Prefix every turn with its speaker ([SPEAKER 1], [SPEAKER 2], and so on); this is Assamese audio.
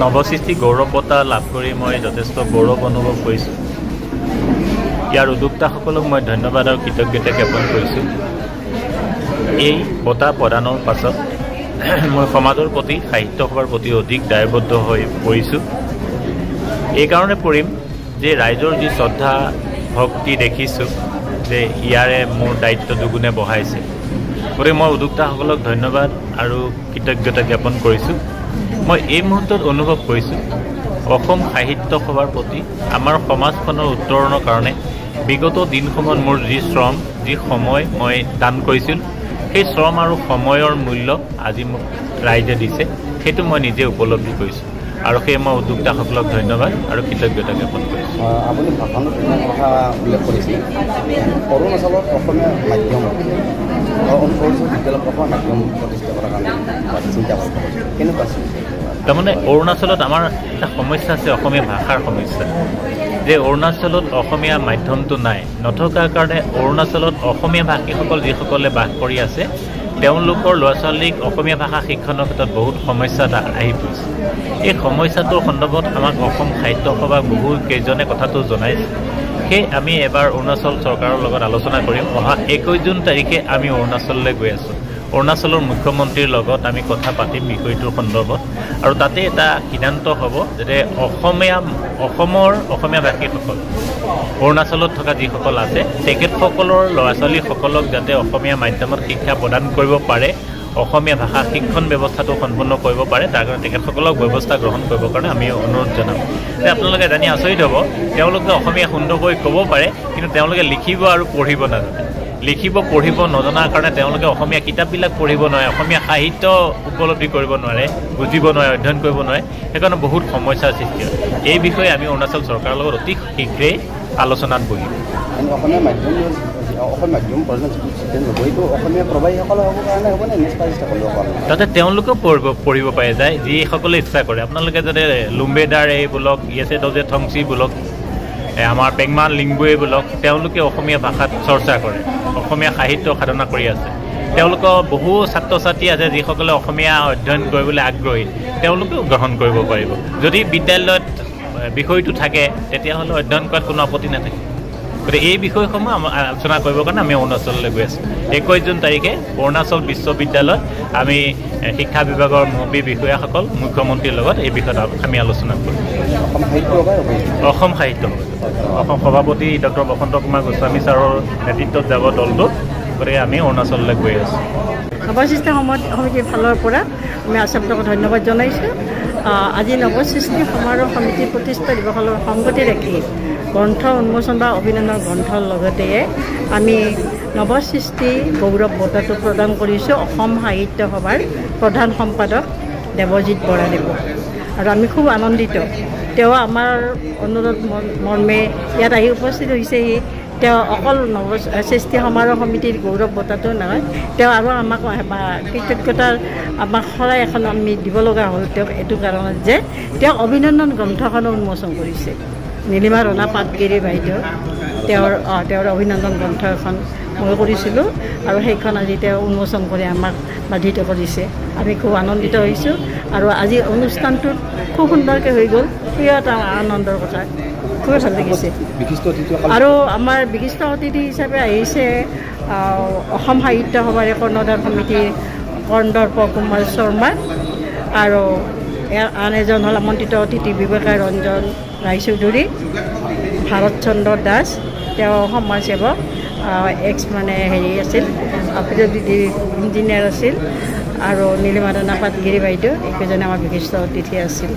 [SPEAKER 1] নৱসৃষ্টি গৌৰৱ বঁটা লাভ কৰি মই যথেষ্ট গৌৰৱ অনুভৱ কৰিছোঁ। ইয়াৰ উদ্যোক্তাসকলক মই ধন্যবাদ আৰু কৃতজ্ঞতা জ্ঞাপন কৰিছোঁ। এই বঁটা প্ৰদানৰ পাছত মই সমাজৰ প্ৰতি সাহিত্য সভাৰ প্ৰতি অধিক দায়বদ্ধ হৈ পৰিছোঁ। এইকাৰণে পৰিম যে ৰাইজৰ যি শ্ৰদ্ধা ভক্তি দেখিছোঁ যে ইয়াৰে মোৰ দায়িত্ব দুগুণে বঢ়াইছে। গতিকে মই উদ্যোক্তাসকলক ধন্যবাদ আৰু কৃতজ্ঞতা জ্ঞাপন কৰিছোঁ। মই এই মুহূৰ্তত অনুভৱ কৰিছোঁ অসম সাহিত্য সভাৰ প্ৰতি আমাৰ সমাজখনৰ উত্তৰণৰ কাৰণে বিগত দিনসমূহত মোৰ যি শ্ৰম যি সময় মই দান কৰিছিলোঁ সেই শ্ৰম আৰু সময়ৰ মূল্য আজি মোক ৰাইজে দিছে, সেইটো মই নিজে উপলব্ধি কৰিছোঁ আৰু সেয়ে মই উদ্যোক্তাসকলক ধন্যবাদ আৰু কৃতজ্ঞতা জ্ঞাপন কৰিছোঁ।
[SPEAKER 2] আপুনি ভাষণত কথা উল্লেখ কৰিছিল অৰুণাচলত অসমীয়া মাধ্যম বিদ্যালয়ত অসমীয়া মাধ্যম প্ৰতিষ্ঠা কৰাৰ কাৰণে চিন্তা কৰিছে, কেনেকুৱা
[SPEAKER 1] তাৰমানে অৰুণাচলত আমাৰ এটা সমস্যা আছে, অসমীয়া ভাষাৰ সমস্যা, যে অৰুণাচলত অসমীয়া মাধ্যমটো নাই। নথকাৰ কাৰণে অৰুণাচলত অসমীয়া ভাষীসকল যিসকলে বাস কৰি আছে তেওঁলোকৰ ল'ৰা ছোৱালীক অসমীয়া ভাষা শিক্ষণৰ ক্ষেত্ৰত বহুত সমস্যা এটা আহি পৰিছে। এই সমস্যাটোৰ সন্দৰ্ভত আমাক অসম সাহিত্য সভাক বহু কেইজনে কথাটো জনাইছে। সেই আমি এবাৰ অৰুণাচল চৰকাৰৰ লগত আলোচনা কৰিম। অহা 21 জুন তাৰিখে আমি অৰুণাচললৈ গৈ আছোঁ। অৰুণাচলৰ মুখ্যমন্ত্ৰীৰ লগত আমি কথা পাতিম বিষয়টোৰ সন্দৰ্ভত আৰু তাতে এটা সিদ্ধান্ত হ'ব যাতে অসমৰ অসমীয়া ভাষীসকল অৰুণাচলত থকা যিসকল আছে তেখেতসকলৰ ল'ৰা ছোৱালীসকলক যাতে অসমীয়া মাধ্যমত শিক্ষা প্ৰদান কৰিব পাৰে, অসমীয়া ভাষা শিক্ষণ ব্যৱস্থাটো সম্পূৰ্ণ কৰিব পাৰে, তাৰ কাৰণে তেখেতসকলক ব্যৱস্থা গ্ৰহণ কৰিবৰ কাৰণে আমি অনুৰোধ জনাম। যে আপোনালোকে জানি আচৰিত হ'ব, তেওঁলোকে অসমীয়া সুন্দৰকৈ ক'ব পাৰে কিন্তু তেওঁলোকে লিখিব আৰু পঢ়িব নাজানে। লিখিব পঢ়িব নজনাৰ কাৰণে তেওঁলোকে অসমীয়া কিতাপবিলাক পঢ়িব নোৱাৰে, অসমীয়া সাহিত্য উপলব্ধি কৰিব নোৱাৰে, বুজিব নোৱাৰে, অধ্যয়ন কৰিব নোৱাৰে। সেইকাৰণে বহুত সমস্যাৰ সৃষ্টি হয়। এই বিষয়ে আমি অৰুণাচল চৰকাৰৰ লগত অতি শীঘ্ৰেই আলোচনাত বহিম।
[SPEAKER 2] অসমীয়া মাধ্যম অসমীয়া প্ৰবাহীসকলে হ'বৰ কাৰণে হ'ব নে
[SPEAKER 1] তাতে তেওঁলোকেও পঢ়িব পাৰে যায় যিসকলে ইচ্ছা কৰে। আপোনালোকে যাতে লুম্বেদাৰ এই বোলক ইয়েছে দজে থংচি বোলক আমাৰ পেংমা লিংগুৱে বোলক তেওঁলোকে অসমীয়া ভাষাত চৰ্চা কৰে, অসমীয়া সাহিত্য সাধনা কৰি আছে। তেওঁলোকৰ বহু ছাত্ৰ ছাত্ৰী আছে যিসকলে অসমীয়া অধ্যয়ন কৰিবলৈ আগ্ৰহী, তেওঁলোকেও গ্ৰহণ কৰিব পাৰিব। যদি বিদ্যালয়ত বিষয়টো থাকে তেতিয়াহ'লে অধ্যয়ন কৰাত কোনো আপত্তি নাথাকে। গতিকে এই বিষয়সমূহ আলোচনা কৰিবৰ কাৰণে আমি অৰুণাচললৈ গৈ আছোঁ। 21 জুন তাৰিখে অৰুণাচল বিশ্ববিদ্যালয়ত আমি শিক্ষা বিভাগৰ মুৰব্বী বিষয়াসকল মুখ্যমন্ত্ৰীৰ লগত এই বিষয়ত আমি আলোচনা কৰিম। অসম সাহিত্য অসম সভাপতি ডক্টৰ বসন্ত কুমাৰ গোস্বামী ছাৰৰ নেতৃত্বত যাব দলটো। গতিকে আমি অৰুণাচললৈ গৈ আছোঁ।
[SPEAKER 3] নৱসৃষ্টি সমিতিৰ ফালৰ পৰা আমি আচাৰ্যক ধন্যবাদ জনাইছোঁ। আজি নৱসৃষ্টি সমাৰোহ সমিতিৰ প্ৰতিষ্ঠা দিৱসৰ সংগতি ৰাখি গ্ৰন্থ উন্মোচন বা অভিনন্দন গ্ৰন্থৰ লগতে আমি নৱসৃষ্টি গৌৰৱ বঁটাটো প্ৰদান কৰিছোঁ অসম সাহিত্য সভাৰ প্ৰধান সম্পাদক দেৱজিৎ বৰাদেৱক। আৰু আমি খুব আনন্দিত, তেওঁ আমাৰ অনুৰোধ মৰ্মে ইয়াত আহি উপস্থিত হৈছেহি। তেওঁ অকল নৱসৃষ্টি সমাৰোহ সমিতিৰ গৌৰৱ বঁটাটো নহয়, তেওঁ আৰু আমাক কৃতজ্ঞতাৰ আমাক শৰাই এখন আমি দিব লগা হ'ল তেওঁক এইটো কাৰণত যে তেওঁ অভিনন্দন গ্ৰন্থখনো উন্মোচন কৰিছে। নীলিমা ৰনা পাটগিৰি বাইদেউ তেওঁৰ অভিনন্দন গ্ৰন্থ এখন মই কৰিছিলোঁ আৰু সেইখন আজি তেওঁ উন্মোচন কৰি আমাক বাধিত কৰিছে। আমি খুব আনন্দিত হৈছোঁ আৰু আজি অনুষ্ঠানটোত খুব সুন্দৰকৈ হৈ গ'ল, সেয়া এটা আনন্দৰ কথা, খুবেই ভাল লাগিছে। আৰু আমাৰ বিশিষ্ট অতিথি হিচাপে আহিছে অসম সাহিত্য সভাৰ কৰ্ণধাৰ সমিতিৰ কন্দৰ্প কুমাৰ শৰ্মা আৰু আন এজন হ'ল আমন্ত্ৰিত অতিথি বিবেকা ৰঞ্জন ৰায়চৌধুৰী, ভাৰত চন্দ্ৰ দাস, তেওঁ সমাজসেৱক আছিল, পিডব্লিউডি ইঞ্জিনিয়াৰ আছিল, আৰু নীলিমা ৰনা পাটগিৰি বাইদেউ এইকেইজনে আমাৰ বিশিষ্ট অতিথি আছিল।